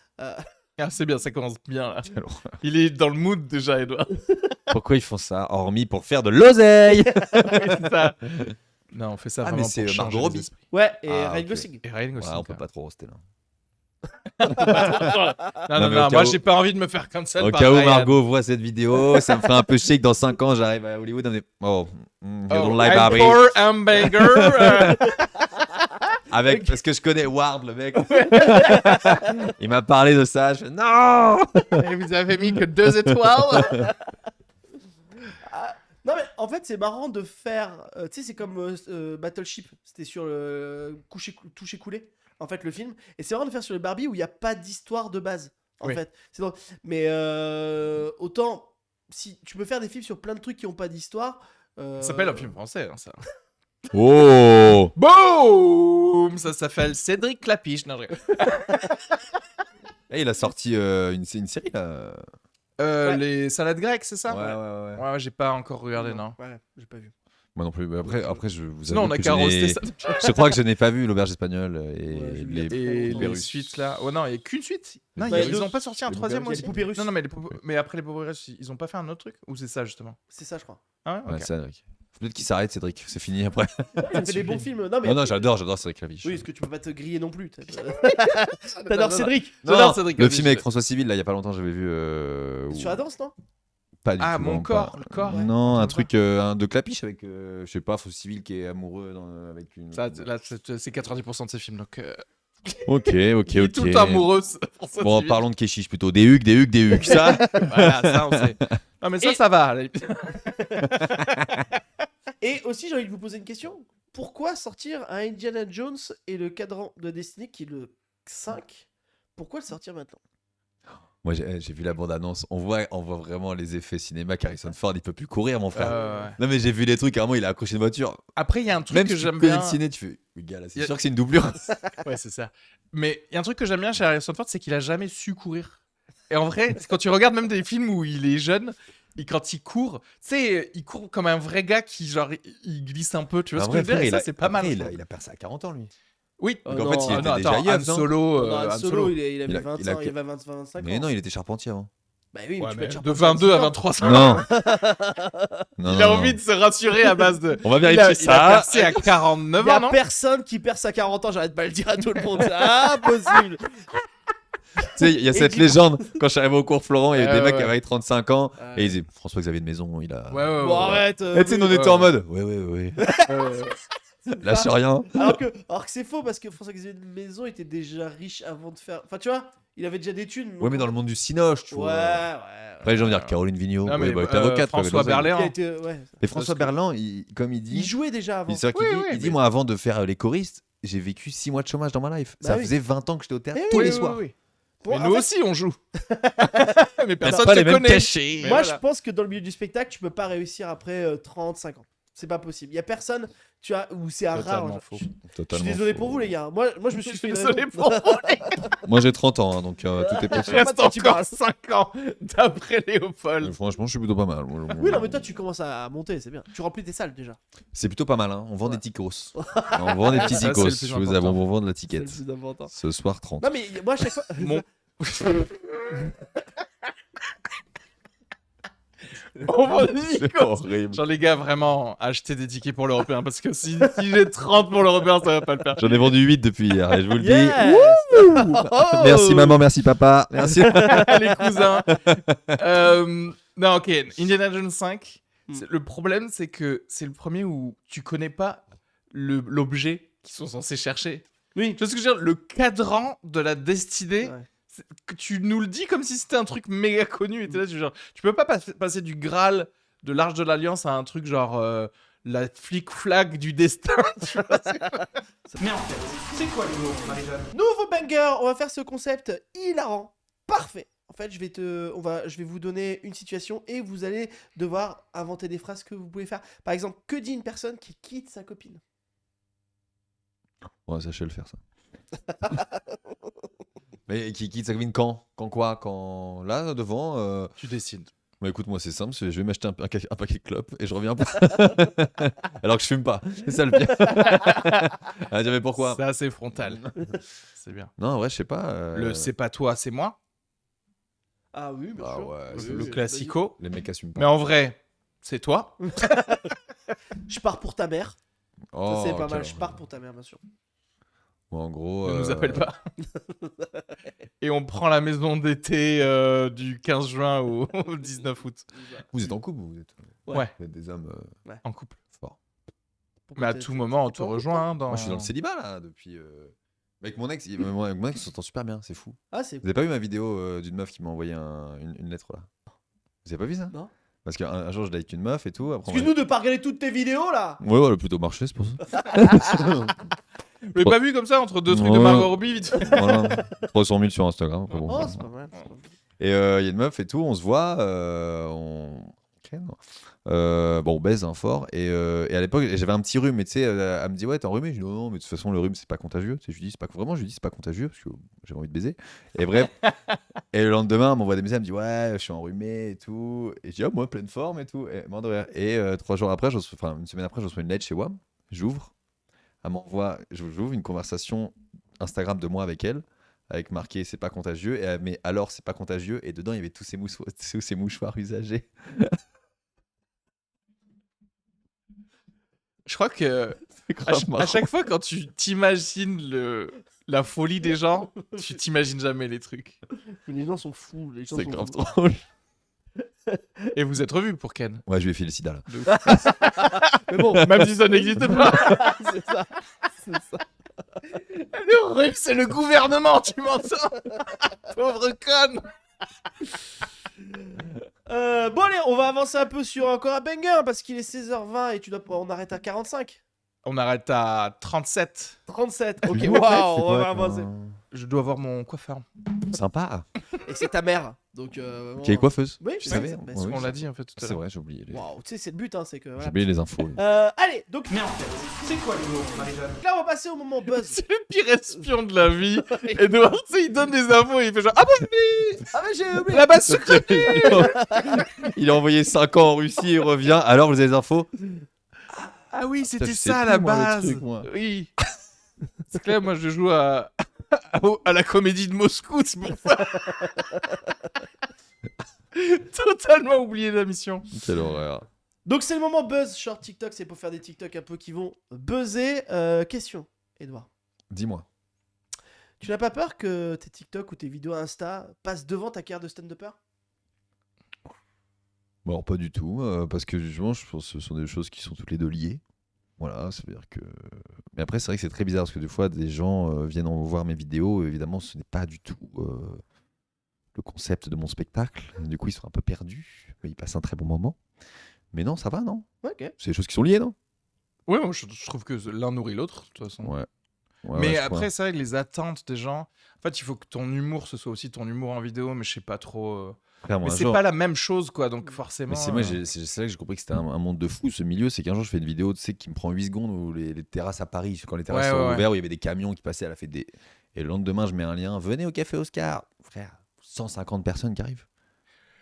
Ah, c'est bien, ça commence bien là. Quelle horreur. Il est dans le mood déjà, Edouard. Pourquoi ils font ça? Hormis pour faire de l'oseille. C'est ça. Non, on fait ça Ah, vraiment mais c'est pour changer Margot les Robbie. esprits. Ouais, et Ah, Ryan ok. Gosling. Et Ryan Gosling. Ouais, on peut quoi. pas trop roster là. Non, Non, mais au cas moi où- j'ai pas envie de me faire comme ça. Au par cas où Ryan. Margot voit cette vidéo, ça me ferait un peu chier que dans 5 ans j'arrive à Hollywood et me dit oh, you don't like I'm Barbie. poor hamburger. Avec, parce que je connais Ward, le mec. Il m'a parlé de ça. Je fais non. Et vous avez mis que 2 étoiles. Non mais en fait c'est marrant de faire, tu sais c'est comme Battleship, c'était sur toucher coulé en fait le film, et c'est marrant de faire sur le Barbie où il n'y a pas d'histoire de base en Oui. fait. C'est drôle. Mais autant si tu peux faire des films sur plein de trucs qui n'ont pas d'histoire. Ça s'appelle un film français, hein, ça. Oh. Boum. Ça s'appelle Cédric Clapiche. Non, je rigole. Et il a sorti une série là. Ouais. Les salades grecques, c'est ça? Ouais. Ouais, j'ai pas encore regardé, non. Ouais, j'ai pas vu. Moi non plus. Mais après je vous Sinon, on avoue a que qu'à je n'ai- roaster ça. Je crois que je n'ai pas vu l'auberge espagnole et Ouais, j'ai vu les. après. Et Les les Russes. suites là. Oh non, il y a qu'une suite. Non, Bah, ils deux. ont pas sorti un Les troisième poupées Il y a aussi. des poupées russes. Non, non, mais après les poupées russes, ils ont pas fait un autre truc? Ou c'est ça justement? C'est ça je crois. Ah ouais, Ouais, ok. Cédric. Peut-être qu'il s'arrête, Cédric. C'est fini après. Ça fait des bons films. Non mais. Non, j'adore Cédric Clapiche. Oui, parce que tu peux pas te griller non plus. T'adores Cédric. Non, J'adore non, Cédric le Clapiche. film avec François Civil, là, il y a pas longtemps, j'avais vu. Sur la danse non? Pas du Ah, tout. Mon vraiment corps, pas. le corps. Non, Ouais. un truc de Clapiche avec, je sais pas, François Civil qui est amoureux avec une. Ça, là, c'est 90% de ces films, donc. Ok. Il est tout le temps amoureux. François Bon, Civil. parlons de Keshish plutôt. Des Hugues. Ça. Voilà, ça on sait. Non, mais ça va. Là. Et aussi, j'ai envie de vous poser une question. Pourquoi sortir un Indiana Jones et le cadran de Destiny qui est le 5? Pourquoi le sortir maintenant? Moi, j'ai vu la bande-annonce. On voit vraiment les effets cinéma. Harrison Ford, il peut plus courir, mon frère. Ouais. Non, mais j'ai vu les trucs. À un moment, il a accroché une voiture. Après, il y a un truc Même que si tu j'aime connais bien. le ciné, tu fais, oui, gars, là, Y c'est a- sûr que c'est une doublure. Ouais, c'est ça. Mais il y a un truc que j'aime bien chez Harrison Ford, c'est qu'il a jamais su courir. Et en vrai, quand tu regardes même des films où il est jeune, et quand il court, tu sais, il court comme un vrai gars qui, genre, il glisse un peu. Tu vois En ce que je vrai, veux dire? frère, Et ça, c'est pas mal. après, je trouve. il a percé à 40 ans, lui. Oui. Oh Donc, en fait, non, il était non, déjà attends, yeuf, Han non Solo, Non, Han Han Solo, il avait Il a- 20 il a ans, que- il avait 25 ans. Mais non, il était charpentier avant. Bah oui, mais Ouais, tu peux mais être de charpentier 22 à 18 ans. 23 ans. Non. Non, Il a non, envie non. de se rassurer à base de. On va Il a, vérifier il a ça. percé à 49 Il y ans, a non? personne qui perce à 40 ans, j'arrête pas de le dire à tout le monde. C'est impossible. Tu sais, il y a cette du- légende. Quand je suis arrivé au cours Florent, il y avait des Ouais, mecs ouais. qui avaient 35 ans. Ouais. Et ils disaient François-Xavier de Maison, il a. Ouais, ouais, Bon, ouais. arrête. Et tu sais, nous, on oui. était en mode. Ouais. Lâche rien. Alors que c'est faux parce que François-Xavier de Maison était déjà riche avant de faire. Enfin, tu vois, il avait déjà des thunes. Ouais, mais dans le monde du cinoche, tu Ouais, vois. ouais. Après, les gens vont dire Caroline Vigneault. Non, Ouais, mais bah, t'es avocate, quoi, François mais dans un- Qui a Berléand. été, ouais. Et François Parce que- Berland, comme il Il dit. jouait déjà avant. C'est ça qu'il Oui, dit. oui, Il mais- dit, moi, avant de faire les choristes, j'ai vécu 6 mois de chômage dans ma life. Bah Ça oui. faisait 20 ans que j'étais au théâtre Eh tous oui, les oui, soirs. oui. Mais en nous fait, aussi, on joue. Mais T'as personne pas te les mêmes connaît. cachets. Mais Moi, voilà. je pense que dans le milieu du spectacle, tu peux pas réussir après 30, 50. C'est pas possible. Il y a personne, tu as, ou c'est un rare. Totalement faux. Je suis Totalement désolé faux. pour vous, les gars. Moi, je me suis Je fait suis une désolé raison. pour vous. Moi j'ai 30 ans, hein, donc tout est possible. Reste Toi, tu encore parles. 5 ans d'après Léopold. Franchement, je suis plutôt pas mal. Oui, non, mais toi, tu commences à monter, c'est bien. Tu remplis tes salles déjà. C'est plutôt pas mal, hein. On vend Ouais. des ticos. On vend des petits Ça, c'est ticos. le plus Je vous important. avons vendre de la C'est le ticket. plus important. Ce soir 30. Non, mais moi, à chaque fois. Mon... On vend des C'est icônes. horrible. Genre les gars, vraiment, achetez des tickets pour l'Européen parce que si j'ai 30 pour l'Européen, ça va pas le faire. J'en ai vendu 8 depuis hier, et je vous le dis. Yes. Oh. Merci maman, merci papa. Merci. Les cousins. Non, ok, Indiana Jones 5. Le problème, c'est que c'est le premier où tu connais pas l'objet qu'ils sont censés chercher. Oui. Tu vois ce que je veux dire? Le cadran de la destinée, Ouais. que tu nous le dis comme si c'était un truc méga connu. Et t'es là, tu peux pas passer du Graal de l'Arche de l'Alliance à un truc genre la flic-flac du destin. Tu vois, Mais en fait, c'est quoi l'humour, Marie-Jeanne? Nouveau banger, on va faire ce concept hilarant. Parfait. En fait, je vais vous donner une situation et vous allez devoir inventer des phrases que vous pouvez faire. Par exemple, que dit une personne qui quitte sa copine? Ouais, ça, je sais le faire, ça. Mais qui quitte sa copine quand? Quand quoi? Quand là, devant tu décides. Bah écoute, moi c'est simple, je vais m'acheter un paquet de clopes et je reviens pas. Alors que je fume pas. C'est ça le pire. Ah, mais pourquoi? C'est assez frontal. C'est bien. Non, en vrai, je sais pas. Le c'est pas toi, c'est moi. Ah oui, bien Ah sûr. ouais, Oui, c'est Le oui, classico. Les mecs assument Mais pas. en vrai, c'est toi. Je pars pour ta mère. Oh, Ça, c'est pas mal. quelle Je pars horreur. pour ta mère, bien sûr. Bon, en gros. Ne nous appelle pas. Et on prend la maison d'été du 15 juin au 19 août. Vous êtes en couple, vous êtes, Ouais. vous êtes des hommes En couple. forts. Pourquoi Mais à t'es- tout t'es- moment, on t'es te pas en couple, rejoint. Hein, dans... Moi, je suis dans le célibat là depuis. Avec mon ex, avec mon ex, on s'entend super bien, c'est fou. Ah, c'est Vous avez pas vu ma vidéo d'une meuf qui m'a envoyé une lettre là? Vous avez pas vu ça? Non. Parce qu'un jour je like une meuf et tout. Après, Excuse-nous de pas regarder toutes tes vidéos là. Ouais, elle a plutôt marché, c'est pour ça. Vous l'avez pas vu comme ça entre deux trucs de Ouais. Margot Robbie vite fait. Voilà. 300 000 sur Instagram. après, bon, Oh, voilà. c'est pas mal. c'est pas mal. Et il y a une meuf et tout, on se voit, bon, on baise fort. Et à l'époque, j'avais un petit rhume, mais tu sais, elle me dit, ouais, t'es enrhumé. Je dis, non, mais de toute façon, le rhume, c'est pas contagieux. Tu sais, je lui dis, c'est pas vraiment, je lui dis, c'est pas contagieux parce que j'avais envie de baiser. Et bref, et le lendemain, elle m'envoie des messages, elle me dit, ouais, je suis enrhumé et tout. Et je dis, oh, moi, pleine forme et tout. Et, mort de rire. Et 3 jours après, une semaine après, je reçois une lettre chez WAM. J'ouvre, elle m'envoie, j'ouvre une conversation Instagram de moi avec elle, avec marqué c'est pas contagieux, et elle met alors c'est pas contagieux, et dedans il y avait tous ces mouchoirs usagés. Je crois que à chaque fois quand tu t'imagines la folie des gens, tu t'imagines jamais les trucs. Mais les gens sont fous. Les gens C'est sont grave fous. drôle. Et vous êtes revus pour Ken. Ouais, je lui ai fait le sida là. Mais bon, Même si ça n'existe pas. c'est ça. C'est ça. Le russe, c'est le gouvernement, tu m'entends? Pauvre conne. Bon allez, on va avancer un peu sur encore un banger parce qu'il est 16h20 et on arrête à 45. On arrête à 37. 37. Ok, Ouais, waouh, c'est on quoi, va avancer. Je dois voir mon coiffeur. Sympa. Et c'est ta mère. Donc, Qui est coiffeuse? Oui, Tu je savais? sais, Ouais, c'est- oui, On l'a dit en fait tout à C'est l'heure. vrai, j'ai oublié. Waouh, tu sais, c'est le but, hein, c'est que. J'ai Voilà. oublié les infos. Allez, donc Mais en fait, c'est quoi l'humour, Marie-Jeanne? là, on va passer au moment buzz. C'est le pire espion de la vie. Edouard, tu sais, il donne des infos et il fait genre ah bon, Ah, mais j'ai oublié. la base secrète. Il a envoyé 5 ans en Russie, il revient. Alors, vous avez les infos? Ah oui, c'était je sais ça à plus, la moi, le base. truc, moi. Oui. C'est clair, moi je joue à la comédie de Moscou, c'est pour ça. Totalement oublié la mission. Quelle horreur. Donc, c'est le moment buzz. Short TikTok, c'est pour faire des TikTok un peu qui vont buzzer. Question, Edouard. Dis-moi. Tu n'as pas peur que tes TikTok ou tes vidéos Insta passent devant ta carrière de stand-upper? Bon, alors, pas du tout, parce que justement, je pense que ce sont des choses qui sont toutes les deux liées. Voilà, ça veut dire que. Mais après, c'est vrai que c'est très bizarre parce que des fois, des gens viennent en voir mes vidéos. Et évidemment, ce n'est pas du tout le concept de mon spectacle. Du coup, ils sont un peu perdus, mais ils passent un très bon moment. Mais non, ça va, non? Ok. C'est des choses qui sont liées, non? Oui, moi je trouve que l'un nourrit l'autre, de toute façon. Ouais. Ouais, Mais ouais, je après, crois. c'est vrai que les attentes des gens. En fait, il faut que ton humour, ce soit aussi ton humour en vidéo, mais je sais pas trop. Frère, Mais moi, un c'est jour- pas la même chose, quoi. Donc Mais forcément. c'est moi, c'est là que j'ai compris que c'était un monde de fou ce milieu. C'est qu'un jour, je fais une vidéo, tu sais, qui me prend 8 secondes où les terrasses à Paris, quand les terrasses Ouais, sont ouais, ouais. ouvertes, où il y avait des camions qui passaient, elle a fait des. Et le lendemain, je mets un lien, venez au café Oscar. Frère, 150 personnes qui arrivent.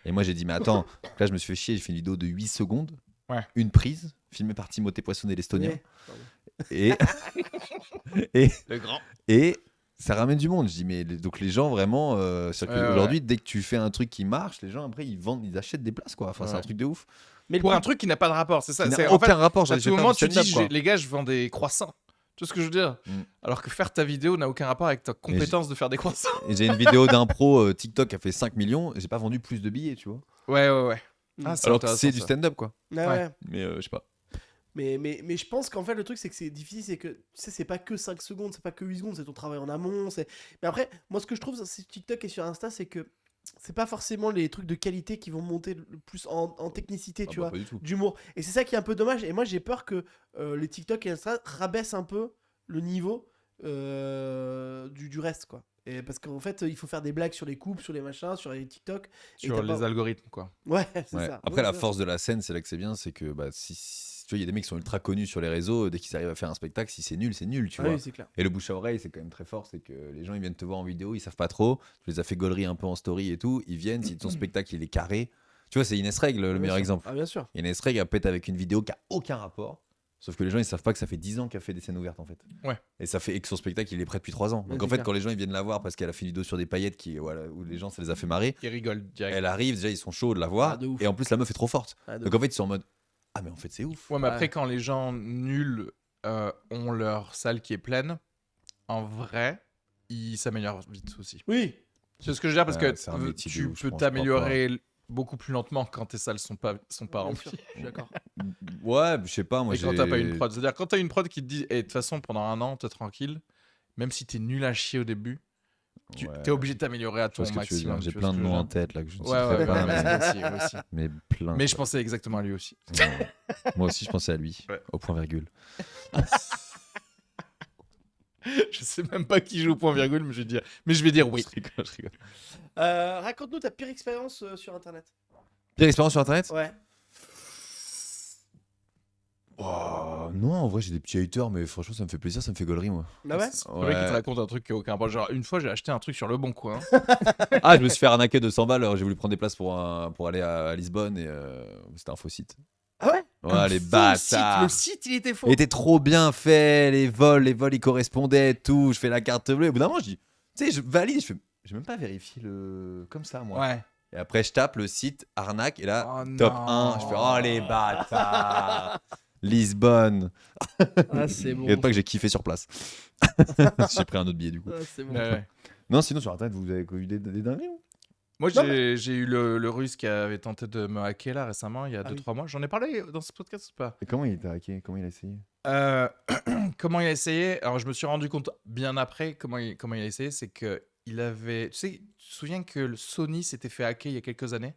Et moi, j'ai dit, mais attends, là, je me suis fait chier, j'ai fait une vidéo de 8 secondes, Ouais. une prise, filmée par Timothée Poissonnet, l'Estonien. Ouais. Pardon. Et, et, Le grand. et ça ramène du monde. Je dis, mais donc les gens vraiment. C'est-à-dire Ouais, qu'aujourd'hui, dès que tu fais un truc qui marche, les gens après, ils vendent, ils achètent des places, quoi. Enfin, c'est un Ouais. truc de ouf. Mais le Pour plus- un truc qui n'a pas de rapport, c'est ça. Qui C'est n'a en aucun fait, rapport. à J'ai tout fait moment, du tu dis, stand-up, quoi. les gars, je vends des croissants. Tu vois ce que je veux dire? Mm. Alors que faire ta vidéo n'a aucun rapport avec ta compétence de faire des croissants. Et j'ai une vidéo d'impro TikTok qui a fait 5 millions et j'ai pas vendu plus de billets, tu vois. Ouais, ouais, ouais. Ah, Alors que c'est intéressant, du ça. stand-up, quoi. Ouais, Ouais. ouais. Mais je sais pas. Mais je pense qu'en fait, le truc, c'est que c'est difficile, c'est que, tu sais, c'est pas que 5 secondes, c'est pas que 8 secondes, c'est ton travail en amont. Mais après, moi, ce que je trouve sur TikTok et sur Insta, c'est que c'est pas forcément les trucs de qualité qui vont monter le plus en technicité, tu vois, Pas du tout. d'humour. Et c'est ça qui est un peu dommage. Et moi, j'ai peur que les TikTok et Insta rabaissent un peu le niveau du reste, quoi. Et parce qu'en fait, il faut faire des blagues sur les couples, sur les machins, sur les TikTok. Et Sur t'as les pas- algorithmes, quoi. Ouais, c'est Ouais. ça. Après, Ouais, la c'est force de la scène, c'est là que c'est bien, c'est que bah, si tu vois, il y a des mecs qui sont ultra connus sur les réseaux, dès qu'ils arrivent à faire un spectacle, si c'est nul, tu ça. vois. Ah oui, c'est clair. Et le bouche à oreille, c'est quand même très fort, c'est que les gens ils viennent te voir en vidéo, ils savent pas trop, tu les as fait gaulerie un peu en story et tout, ils viennent, si ton spectacle il est carré, tu vois, c'est Inès Règle le Ah, bien meilleur sûr. exemple. Ah, bien sûr. Inès Règle elle pète avec une vidéo qui a aucun rapport, sauf que les gens ils savent pas que ça fait 10 ans qu'elle fait des scènes ouvertes en fait. Ouais. Et ça fait et que son spectacle il est prêt depuis 3 ans. Ouais, Donc c'est en fait, clair. quand les gens ils viennent la voir parce qu'elle a fait une vidéo sur des paillettes voilà, où les gens ça les a fait marrer, Ils rigolent direct. elle arrive, déjà ils sont chauds de la voir, Ah, de ouf. et en plus la meuf est trop forte. Ah, de Donc en fait, ils sont en mode ah, mais en fait, c'est ouf. Ouais, mais après, Ouais. quand les gens nuls ont leur salle qui est pleine, en vrai, ils s'améliorent vite aussi. Oui. C'est ce que je veux dire, parce que C'est un métier de tu ouf, je peux pense, t'améliorer beaucoup plus lentement quand tes salles sont pas Bien remplies. sûr, je suis d'accord. Ouais, je sais pas, moi Et quand j'ai. t'as pas une prod. C'est-à-dire, quand t'as une prod qui te dit, eh, de toute façon, pendant un an, t'es tranquille, même si t'es nul à chier au début, Ouais. t'es obligé de t'améliorer à Je vois ton ce que tu veux dire. maximum. J'ai tu vois plein ce de que je noms veux en dire. tête là que je ne Ouais, citerai ouais, pas, ouais, mais, moi aussi. mais plein. Mais je pensais exactement à lui aussi. Ouais. Moi aussi, je pensais à lui, Ouais. au point virgule. Je sais même pas qui joue au point virgule, mais je vais dire oui. Je rigole. Raconte-nous ta pire expérience sur Internet. Pire expérience sur internet Ouais. Oh, non, en vrai, j'ai des petits haters, mais franchement, ça me fait plaisir, ça me fait gaulerie, moi. Ah ouais. C'est vrai qu'il te raconte un truc qui a aucun rapport. Genre, une fois, j'ai acheté un truc sur Le Bon Coin. Ah, je me suis fait arnaquer de 100 balles, alors j'ai voulu prendre des places pour aller à Lisbonne, et c'était un faux site. Ah ouais. Ouais, les Faux bâtards. Le site, il était faux. Il était trop bien fait, les vols ils correspondaient, tout. Je fais la carte bleue. Au bout d'un moment, je dis, tu sais, je valide. Je fais, j'ai même pas vérifié comme ça, moi. Ouais. Et après, je tape le site arnaque et là, Oh top non. 1. Je fais, oh les bâtards. Lisbonne. Ah, c'est bon. Regarde pas que j'ai kiffé sur place. J'ai pris un autre billet du coup. Ah, c'est bon. Ouais, ouais. Non, sinon sur internet, vous avez eu des dingueries ou Moi, Non, j'ai eu le russe qui avait tenté de me hacker là récemment, il y a Ah 2-3 mois. J'en ai parlé dans ce podcast ou pas? Et comment il t'a hacké? Comment il a essayé? Comment il a essayé? Alors, je me suis rendu compte bien après comment il a essayé. C'est que il avait. Tu sais, tu te souviens que le Sony s'était fait hacker il y a quelques années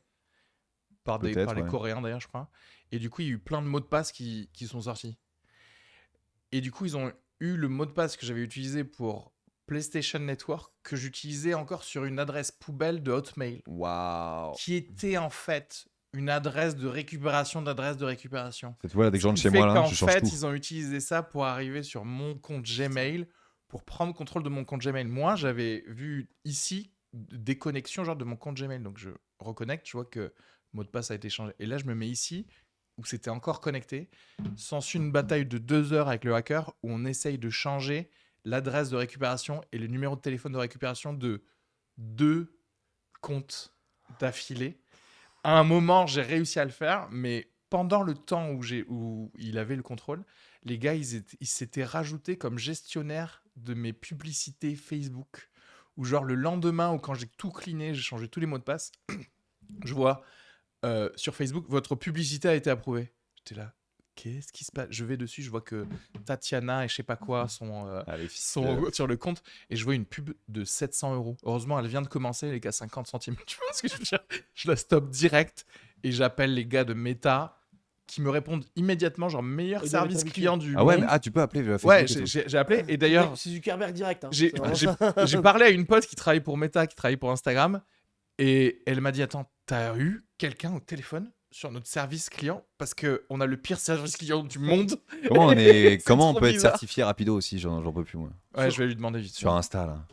par les Peut-être, ouais. Coréens d'ailleurs, je crois. Et du coup, il y a eu plein de mots de passe qui sont sortis. Et du coup, ils ont eu le mot de passe que j'avais utilisé pour PlayStation Network, que j'utilisais encore sur une adresse poubelle de Hotmail, Waouh. qui était en fait une adresse de récupération d'adresse de récupération. Cette fois, dès que je rentre Ce chez qui moi fait là, qu'en je change fait, tout. ils ont utilisé ça pour arriver sur mon compte Gmail, pour prendre contrôle de mon compte Gmail. Moi, j'avais vu ici des connexions genre de mon compte Gmail. Donc, je reconnecte, je vois que le mot de passe a été changé. Et là, je me mets ici, où c'était encore connecté. S'ensuit une bataille de 2 heures avec le hacker, où on essaye de changer l'adresse de récupération et le numéro de téléphone de récupération de 2 comptes d'affilée. À un moment, j'ai réussi à le faire, mais pendant le temps où il avait le contrôle, les gars, ils s'étaient rajoutés comme gestionnaire de mes publicités Facebook. Ou genre le lendemain, ou quand j'ai tout cleané, j'ai changé tous les mots de passe, je vois sur Facebook, votre publicité a été approuvée. J'étais là, qu'est-ce qui se passe? Je vais dessus, je vois que Tatiana et je sais pas quoi sont Allez, sur le compte et je vois une pub de 700 €. Heureusement, elle vient de commencer, les gars, 50 centimes. Tu vois ce que je veux dire? Je la stoppe direct et j'appelle les gars de Meta qui me répondent immédiatement, genre meilleur Ils doivent service être habitués. client du Ah ouais, monde. mais tu peux appeler Facebook Ouais, et tout. j'ai appelé et d'ailleurs, C'est Zuckerberg direct. Hein. j'ai C'est vraiment ça. j'ai parlé à une pote qui travaille pour Meta, qui travaille pour Instagram, et elle m'a dit attends, t'as eu quelqu'un au téléphone sur notre service client parce que on a le pire service client du monde. Comment on trop peut être bizarre. certifié rapido aussi, j'en peux plus moi. Ouais, je vais lui demander vite. Sur Insta là.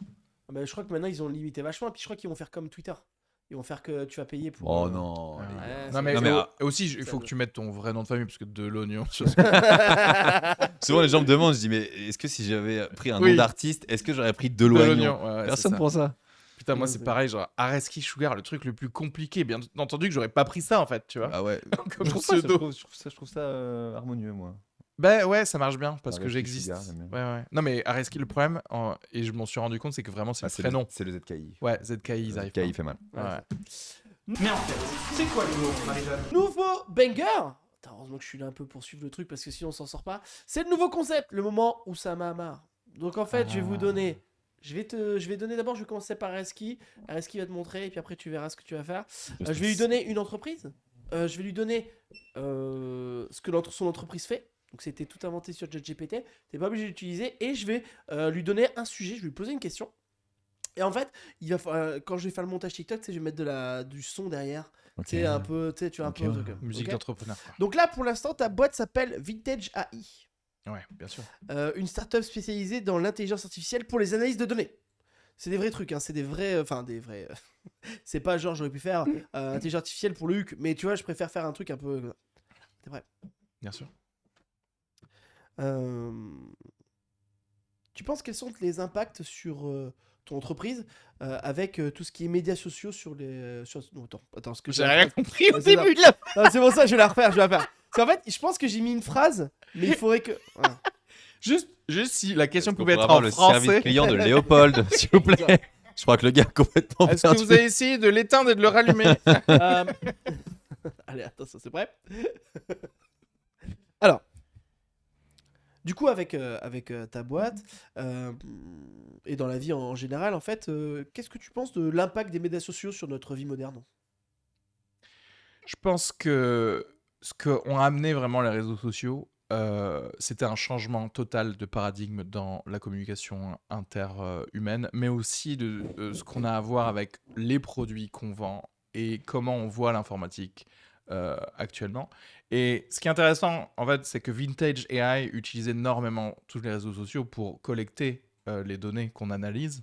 Ah bah, je crois que maintenant ils ont limité vachement. Et puis je crois qu'ils vont faire comme Twitter. Ils vont faire que tu vas payer pour. Oh non. Ouais. les gars. Ouais, Non mais, Non, mais, aussi il ça faut doit- que tu mettes ton vrai nom de famille parce que de l'oignon. Souvent les gens me demandent, je dis mais est-ce que si j'avais pris un Oui. nom d'artiste, est-ce que j'aurais pris de De l'oignon? l'oignon. Ouais, Personne c'est ça. prend ça. Putain, moi Ouais, c'est c'est- pareil, genre Areski Sugar, le truc le plus compliqué. Bien entendu que j'aurais pas pris ça en fait, tu vois. Ah ouais. Comme je, trouve ça, pseudo. je trouve ça harmonieux moi. Ben ouais, ça marche bien parce que Areski j'existe. Sugar, j'aime bien. Ouais, ouais. Non mais Areski, le problème, et je m'en suis rendu compte, c'est que vraiment c'est Ah, le prénom. c'est le ZKI. Ouais, ZKI, ils Le arrivent. ZKI fait mal. pas. Ouais. Mais en fait, c'est quoi l'humour, Marie-Jeanne? Nouveau banger. Putain, heureusement que je suis là un peu pour suivre le truc parce que sinon on s'en sort pas. C'est le nouveau concept, le moment où ça m'a marre. Donc en fait, je vais vous donner. Je vais donner d'abord, je vais commencer par Areski. Areski va te montrer et puis après tu verras ce que tu vas faire. Je vais lui donner une entreprise. Je vais lui donner ce que son entreprise fait. Donc c'était tout inventé sur ChatGPT. T'es pas obligé d'utiliser. Et je vais lui donner un sujet. Je vais lui poser une question. Et en fait, quand je vais faire le montage TikTok, tu sais, je vais mettre du son derrière. Ok. Tu sais, un peu, tu sais, tu vois, un Ok, peu. ouais. un truc, Musique ok. d'entrepreneur. quoi. Donc là, pour l'instant, ta boîte s'appelle Vintage AI. Ouais, bien sûr. Une startup spécialisée dans l'intelligence artificielle pour les analyses de données. C'est des vrais trucs, hein, c'est des vrais. Enfin, des vrais. C'est pas genre j'aurais pu faire intelligence artificielle pour le HUC, mais tu vois, je préfère faire un truc un peu. C'est vrai. Bien sûr. Tu penses quels sont les impacts sur ton entreprise avec tout ce qui est médias sociaux sur les. Non, attends, ce que J'ai rien compris au Ouais, c'est début de la. Non, c'est pour ça, je vais la refaire. Parce qu'en fait, je pense que j'ai mis une phrase, mais il faudrait que. Voilà. Juste si la question Est-ce qu'on pouvait pourrait être avoir en le français. service client de Léopold, s'il vous plaît. Je crois que le gars a complètement Est-ce que vous avez essayé de l'éteindre et de le rallumer? Euh, Allez, attention, c'est prêt. Alors, du coup, avec ta boîte et dans la vie en général, en fait, qu'est-ce que tu penses de l'impact des médias sociaux sur notre vie moderne? Je pense que ce qu'ont amené vraiment les réseaux sociaux, c'était un changement total de paradigme dans la communication interhumaine, mais aussi de ce qu'on a à voir avec les produits qu'on vend et comment on voit l'informatique actuellement. Et ce qui est intéressant, en fait, c'est que Vintage AI utilise énormément tous les réseaux sociaux pour collecter les données qu'on analyse.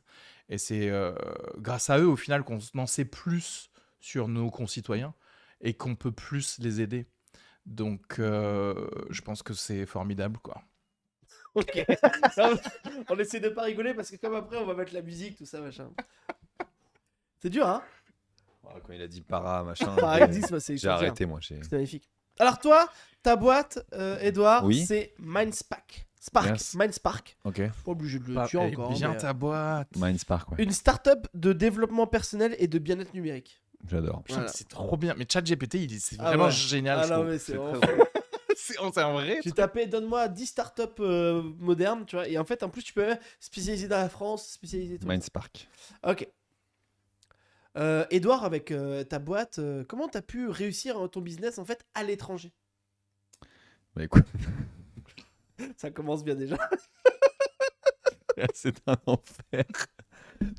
Et c'est grâce à eux, au final, qu'on en sait plus sur nos concitoyens et qu'on peut plus les aider. Donc, je pense que c'est formidable, quoi. Ok. On essaie de pas rigoler parce que comme après, on va mettre la musique, tout ça, machin. C'est dur, hein? Quand il a dit para, machin. Paradigme, c'est J'ai arrêté moi. C'est magnifique. Alors toi, ta boîte, Edouard, Oui. c'est Mindspark. Spark. Yes. Mindspark. Ok. Pas obligé de le Pas- tuer eh, encore. bien mais, ta boîte. Mindspark, ouais. Une start-up de développement personnel et de bien-être numérique. J'adore. Putain, Voilà. c'est trop bien. Mais ChatGPT, c'est Ah vraiment ouais. génial. Ah je non, trouve. mais c'est C'est vraiment très- fou. c'est un vrai. J'ai tapé donne-moi 10 startups modernes, tu vois. Et en fait, en plus, tu peux spécialiser dans la France, spécialiser tout. Mindspark. Ok. Edouard, avec ta boîte, comment t'as pu réussir ton business en fait à l'étranger? Bah écoute, Ça commence bien déjà. c'est un enfer.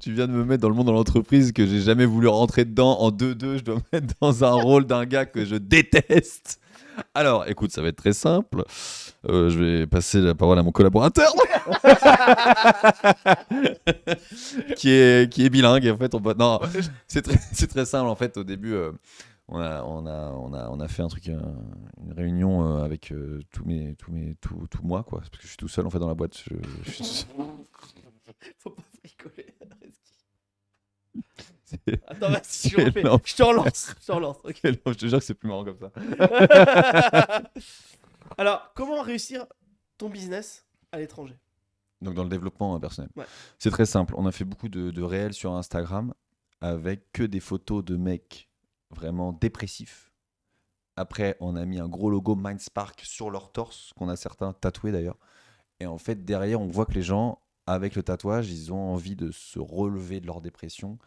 Tu viens de me mettre dans le monde de l'entreprise que j'ai jamais voulu rentrer dedans. En 2-2, je dois me mettre dans un rôle d'un gars que je déteste. Alors, écoute, ça va être très simple. Je vais passer la parole à mon collaborateur qui est bilingue. En fait, non, c'est très simple. En fait, au début, on a fait un truc, une réunion avec tout moi, quoi. Parce que je suis tout seul en fait dans la boîte. Je suis- Faut pas rigoler. c'est- Attends, vas-y, je Quel refais. enfer. Je te relance. Je te relance. Ok. je te jure que c'est plus marrant comme ça. Alors, comment réussir ton business à l'étranger? Donc dans le développement personnel. Ouais. C'est très simple. On a fait beaucoup de réels sur Instagram avec que des photos de mecs vraiment dépressifs. Après, on a mis un gros logo Mindspark sur leur torse, qu'on a certains tatoués d'ailleurs. Et en fait, derrière, on voit que les gens, avec le tatouage, ils ont envie de se relever de leur dépression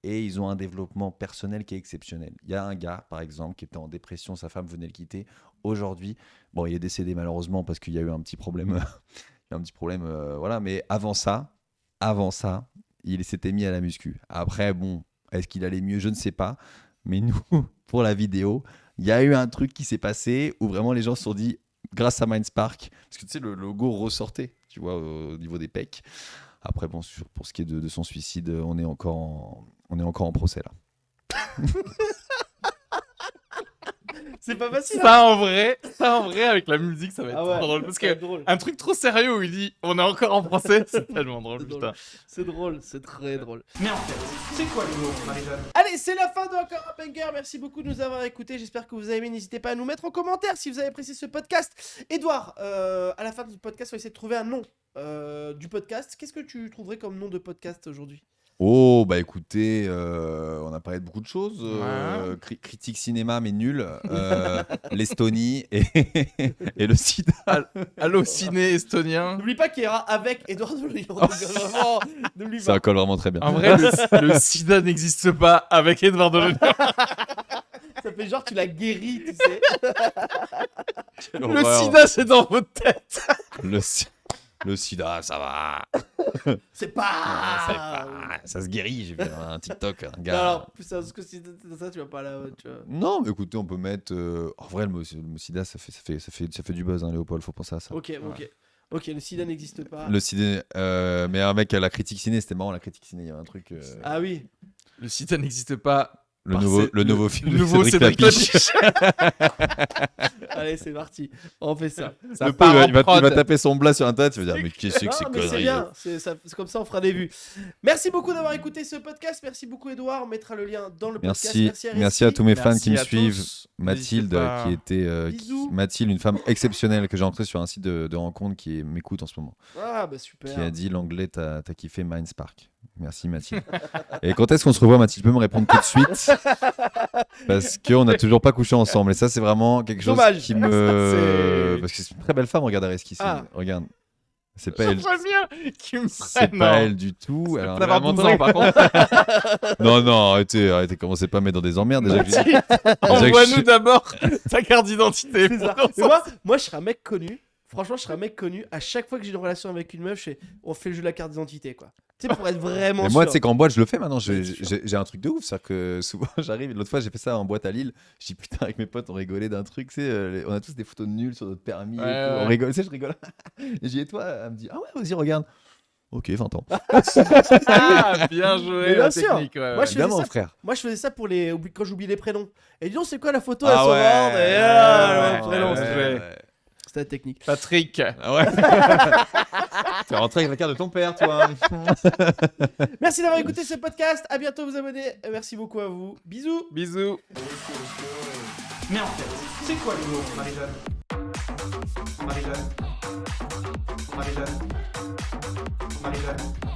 et ils ont un développement personnel qui est exceptionnel. Il y a un gars, par exemple, qui était en dépression, sa femme venait le quitter. Aujourd'hui, bon, il est décédé malheureusement parce qu'il y a eu un petit problème, voilà. Mais avant ça, il s'était mis à la muscu. Après, bon, est-ce qu'il allait mieux? Je ne sais pas. Mais nous, pour la vidéo, il y a eu un truc qui s'est passé où vraiment les gens se sont dit, grâce à Mindspark, parce que tu sais, le logo ressortait, tu vois, au niveau des pecs. Après, bon, pour ce qui est de son suicide, on est encore en procès là. C'est pas facile. Ça en vrai, avec la musique, ça va être Ah ouais, trop drôle. Parce ça va que être drôle. un truc trop sérieux où il dit on est encore en français, c'est tellement drôle, C'est drôle. putain. C'est drôle, c'est très drôle. Mais en fait, c'est quoi l'humour, Marie-Jeanne? Allez, c'est la fin de Encore un Banger. Merci beaucoup de nous avoir écoutés. J'espère que vous avez aimé. N'hésitez pas à nous mettre en commentaire si vous avez apprécié ce podcast. Edouard, à la fin du podcast, on va essayer de trouver un nom du podcast. Qu'est-ce que tu trouverais comme nom de podcast aujourd'hui? Oh, bah écoutez, on a parlé de beaucoup de choses. Ouais. Critique cinéma, mais nul. L'Estonie et le sida. Allô, ciné estonien. N'oublie pas qu'il y aura avec Edouard de Lyon. Vraiment, n'oublie Ça pas. colle vraiment très bien. En vrai, le sida n'existe pas avec Edouard de Lyon. Ça fait genre tu l'as guéri, tu sais. Quelle Le horreur. sida, c'est dans votre tête. Le sida, ça va. C'est pas. Ça se guérit. J'ai vu un TikTok, un Non, gars. alors, plus sérieusement que si ça, tu vas pas là. Tu vois. Non, mais écoutez, on peut mettre. En vrai, le mot sida, ça fait du buzz, hein, Léopold, faut penser à ça. Ok, ok. Ok, le sida n'existe pas. Le ciné, mais un mec à la critique ciné, c'était marrant, la critique ciné, il y avait un truc. Ah oui. Le sida n'existe pas. Le nouveau film. Le nouveau Cédric Lapiche. Allez, c'est parti. On fait ça. Ça Le part pauvre, en il va prod. taper son blas sur internet, il va dire mais qu'est-ce que c'est Non, que mais ces c'est conneries bien. C'est comme ça, on fera des vues. Merci beaucoup d'avoir écouté ce podcast. Merci beaucoup, Edouard. On mettra le lien dans le podcast. Merci à tous mes fans qui me Merci à suivent. tous. Mathilde, N'hésitez pas. qui était Bisous. Mathilde, une femme exceptionnelle que j'ai rencontrée sur un site de rencontre qui m'écoute en ce moment, Ah, bah super. qui a dit l'anglais, t'as kiffé Mindspark. Merci Mathilde. Et quand est-ce qu'on se revoit, Mathilde? Tu peux me répondre tout de suite parce qu'on n'a toujours pas couché ensemble. Et ça, c'est vraiment quelque chose Dommage. qui me. C'est- Parce que c'est une très belle femme, regarde Areski ici. Ah. Regarde. C'est pas elle. J'aimerais bien qu'ils me C'est prennent. pas non. elle du tout. Elle a un D'avoir vraiment 12 ans, par contre. Non, arrêtez, commencez pas à me mettre dans des emmerdes. Déjà que j'ai- déjà que Envoie-nous je- d'abord ta carte d'identité. C'est ça. pour Mais moi, je serais un mec connu. Franchement, je serais un mec connu. À chaque fois que j'ai une relation avec une meuf, on fait le jeu de la carte d'identité, quoi. Tu sais, pour être vraiment Mais moi, tu sûr. sais qu'en boîte, je le fais maintenant. Ouais, c'est sûr. J'ai un truc de ouf. C'est-à-dire que souvent, j'arrive. L'autre fois, j'ai fait ça en boîte à Lille. Je dis putain, avec mes potes, on rigolait d'un truc. Tu sais, on a tous des photos de nuls sur notre permis. Et Ouais, tout. ouais. On rigole. Tu sais, je rigole. Et j'ai dit, et toi, elle me dit, ah ouais, vas-y, regarde. Ok, 20 ans. Ah, bien joué, Mais bien la sûr. technique. Ouais, Moi, je faisais Évidemment, ça. frère. Moi, je faisais ça pour quand j'oublie les prénoms. Et dis donc, c'est quoi la photo Ah à son ouais. ordre Et le prénom, ouais, c'est ouais. vrai. C'était la technique. Patrick. Ah ouais. Tu es rentré avec la carte de ton père, toi. Merci d'avoir écouté ce podcast. À bientôt, vous abonner. Merci beaucoup à vous. Bisous. Bisous. Mais en fait, c'est quoi l'humour, Marie-Jeanne? Marie-Jeanne? Marie-Jeanne? Marie-Jeanne?